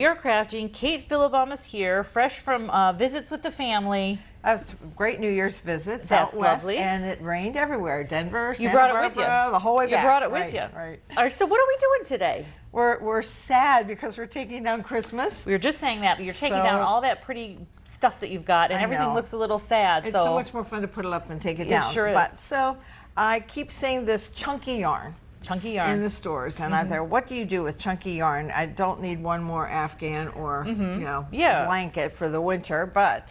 You're crafting. Kate Philibom is here, fresh from visits with the family. That's great New Year's visits That's out west, lovely. and it rained everywhere. Denver, Santa brought it with Barbara, you. the whole way back. You brought it with Right, you. Right. All right, so what are we doing today? We're sad because we're taking down Christmas. We were just saying that, but you're taking So- down all that pretty stuff that you've got, and I everything know. looks a little sad. It's so much more fun to put it up than take it down. sure is. But so I keep seeing this chunky yarn Chunky yarn. in the stores, and I'm there. What do you do with chunky yarn? I don't need one more Afghan or Yeah. blanket for the winter, but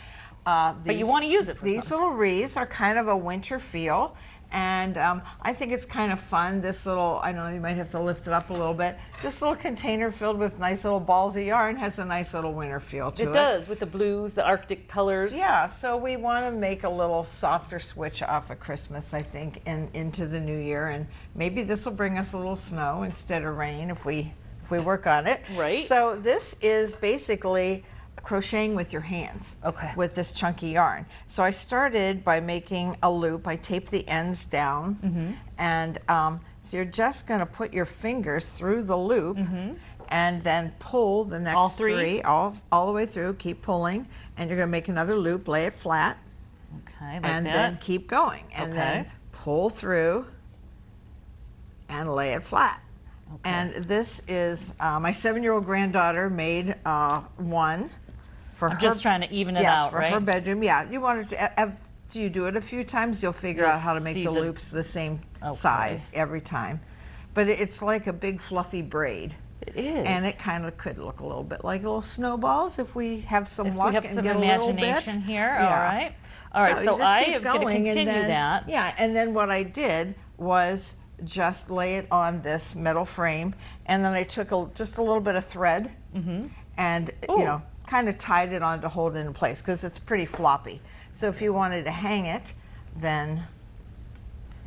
you want to use it for these something. little wreaths are kind of a winter feel, and I think it's kind of fun. This little, I don't know, you might have to lift it up a little bit. This little container filled with nice little balls of yarn has a nice little winter feel to it. It does, with the blues, the Arctic colors. Yeah, so we want to make a little softer switch off of Christmas, I think, and into the new year, and maybe this will bring us a little snow instead of rain if we work on it. Right. So this is basically crocheting with your hands. Okay. With this chunky yarn. So I started by making a loop. I taped the ends down, and so you're just going to put your fingers through the loop. And then pull the next All three? all the way through. Keep pulling, and you're going to make another loop. Lay it flat, Okay, like and that. then keep going, and then Okay. pull through, and lay it flat. And this is my 7-year-old granddaughter made one for her. I'm just trying to even it yes, out, for right? her bedroom. Yeah, you want to. Do you do it a few times? You'll figure You'll out how to make see the the- loops the same Okay. size every time. But it's like a big fluffy braid. It is. And it kind of could look a little bit like little snowballs if we have some if luck we have and some get a little bit. imagination here, Yeah. all right. All right, so you just I keep am going to going, and continue then- that. Yeah, and then what I did was just lay it on this metal frame, and then I took just a little bit of thread and Ooh. kind of tied it on to hold it in place because it's pretty floppy. So if you wanted to hang it, then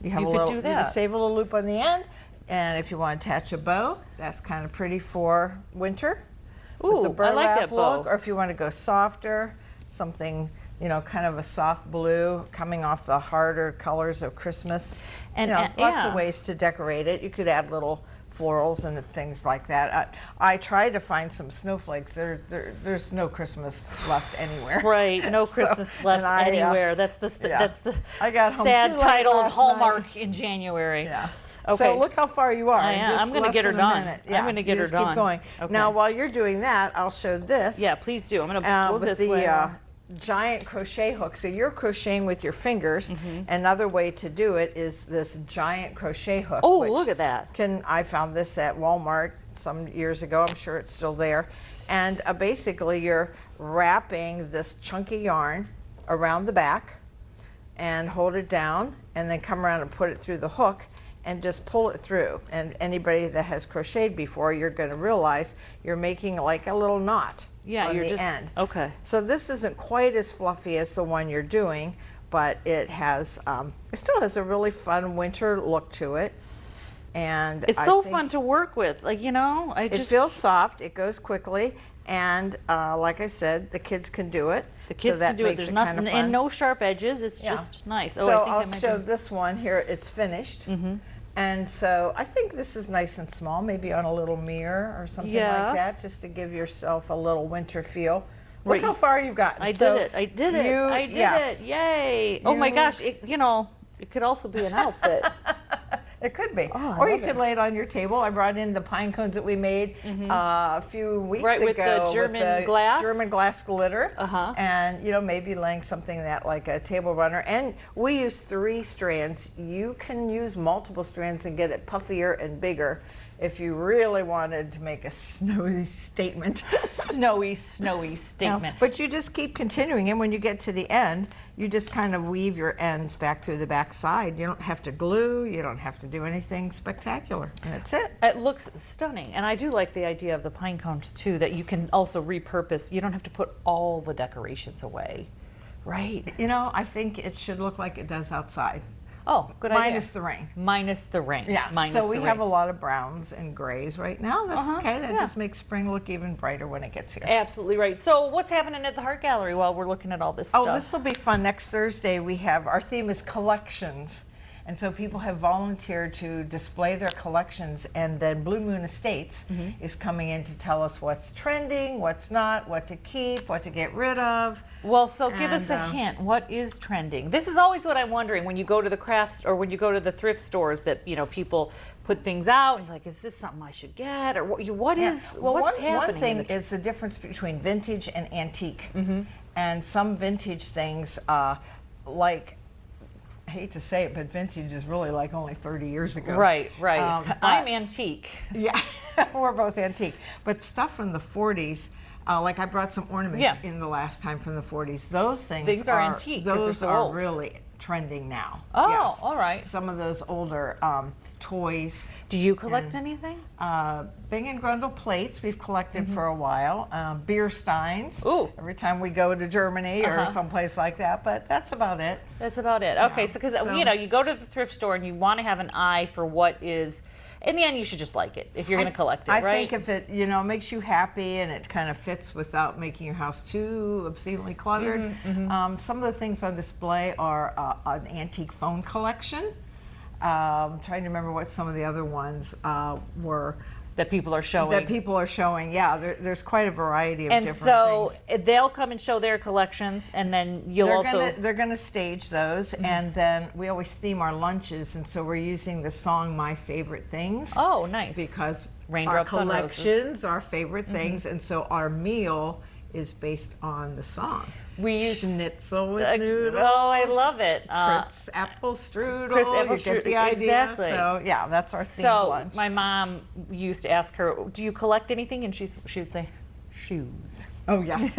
you have You a could little, do you that. just save a little loop on the end, and if you want to attach a bow, that's kind of pretty for winter. With the Ooh, I like burlap that bow. look, or if you want to go softer, something, kind of a soft blue coming off the harder colors of Christmas. And- Lots of yeah. ways to decorate it. You could add little florals and things like that. I tried to find some snowflakes. There's no Christmas left anywhere. Right, no So, Christmas left and I, anywhere. That's the yeah. that's the I got home sad too late title of last Hallmark in January. Yeah. Okay. So look how far you are. I in am. just I'm gonna less get her than a done. minute. I'm Yeah, gonna get you her just done. Keep going. Okay. Now, while you're doing that, I'll show this. Yeah, please do. I'm going to go With this way. the giant crochet hook. So you're crocheting with your fingers. Another way to do it is this giant crochet hook. Oh, which look at that. I found this at Walmart some years ago. I'm sure it's still there. And basically, you're wrapping this chunky yarn around the back and hold it down, and then come around and put it through the hook and just pull it through. And anybody that has crocheted before, you're going to realize you're making like a little knot Yeah, on you're the just end. okay. So this isn't quite as fluffy as the one you're doing, but it has it still has a really fun winter look to it. And It's I so think fun to work with. Like, I it just feels soft, it goes quickly, and like I said, the kids can do it. the kids so that can do it. makes There's it nothing kind of fun. and no sharp edges. It's Yeah. just nice. So I think I'll I might show do- this one here. It's finished. And so I think this is nice and small, maybe on a little mirror or something Yeah. like that, just to give yourself a little winter feel. Right. Look how far you've gotten. I So did it. I did it. you- I did yes. it. Yay. Oh my You- gosh. It could also be an outfit. It could be. Oh, I Or you love could it. lay it on your table. I brought in the pine cones that we made a few weeks Right, ago. with the German glass? German glass glitter. Uh-huh. And, maybe laying something that like a table runner. And we use 3 strands. You can use multiple strands and get it puffier and bigger if you really wanted to make a snowy statement. Snowy statement. But you just keep continuing, and when you get to the end, you just kind of weave your ends back through the back side. You don't have to glue, you don't have to do anything spectacular, and that's it. It looks stunning, and I do like the idea of the pine cones too, that you can also repurpose. You don't have to put all the decorations away, right? I think it should look like it does outside. Oh, good idea. Minus the rain. Minus the rain. Yeah, Minus so we the have a rain. lot of browns and grays right now. That's okay. That yeah. just makes spring look even brighter when it gets here. Absolutely right. So what's happening at the Heart Gallery while we're looking at all this Oh, stuff? this will be fun. Next Thursday, our theme is collections. And so people have volunteered to display their collections, and then Blue Moon Estates is coming in to tell us what's trending, what's not, what to keep, what to get rid of. Well, so give us a And, hint. What is trending? This is always what I'm wondering when you go to the crafts or when you go to the thrift stores that, people put things out and you're like, is this something I should get? Or what Yeah. is, Well, what's one happening? thing in the- is the difference between vintage and antique. And some vintage things, like, I hate to say it, but vintage is really like only 30 years ago. Right. but- I'm antique. Yeah, we're both antique. But stuff from the 40s, like I brought some ornaments Yeah. in the last time from the 40s. Those things, Things are antique 'cause they're Those so are old. really trending now. Oh, Yes. all right. Some of those older toys. Do you collect anything? Bing and Grundle plates we've collected for a while. Beer steins. Ooh. Every time we go to Germany or someplace like that, but that's about it. That's about it. Okay, so because so- you go to the thrift store and you want to have an eye for what is. In the end, you should just like it if you're going to collect it, I right? think if it, makes you happy and it kind of fits without making your house too obscenely cluttered. Some of the things on display are an antique phone collection. Trying to remember what some of the other ones were that people are showing. that people are showing. Yeah, there's quite a variety of and different so things. they'll come and show their collections, and then you'll They're gonna stage those, and then we always theme our lunches, and so we're using the song "My Favorite Things." Oh, nice. Because Raindrops our on Roses. collections are favorite things, and so our meal is based on the song. We use Schnitzel with noodles. Oh, I love it. Crisp apple strudel. Crisp apple you get the strudel, idea. exactly. So yeah, that's our themed So lunch. my mom used to ask her, "Do you collect anything?" And she would say, "Shoes." Oh yes.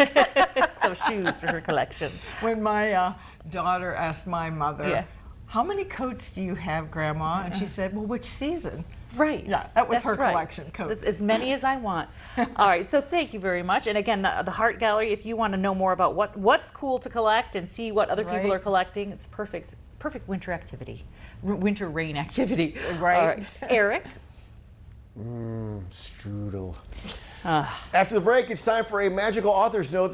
So shoes for her collection. When my daughter asked my mother, Yeah. "How many coats do you have, Grandma?" and she said, "Well, which season?" Right. Yeah, that was That's her right. collection, coats. As many as I want. All right. So thank you very much. And again, the Heart Gallery. If you want to know more about what's cool to collect and see what other people Right. are collecting, it's perfect winter activity, winter rain activity. Right. All right. Eric. Strudel. After the break, it's time for a magical author's note that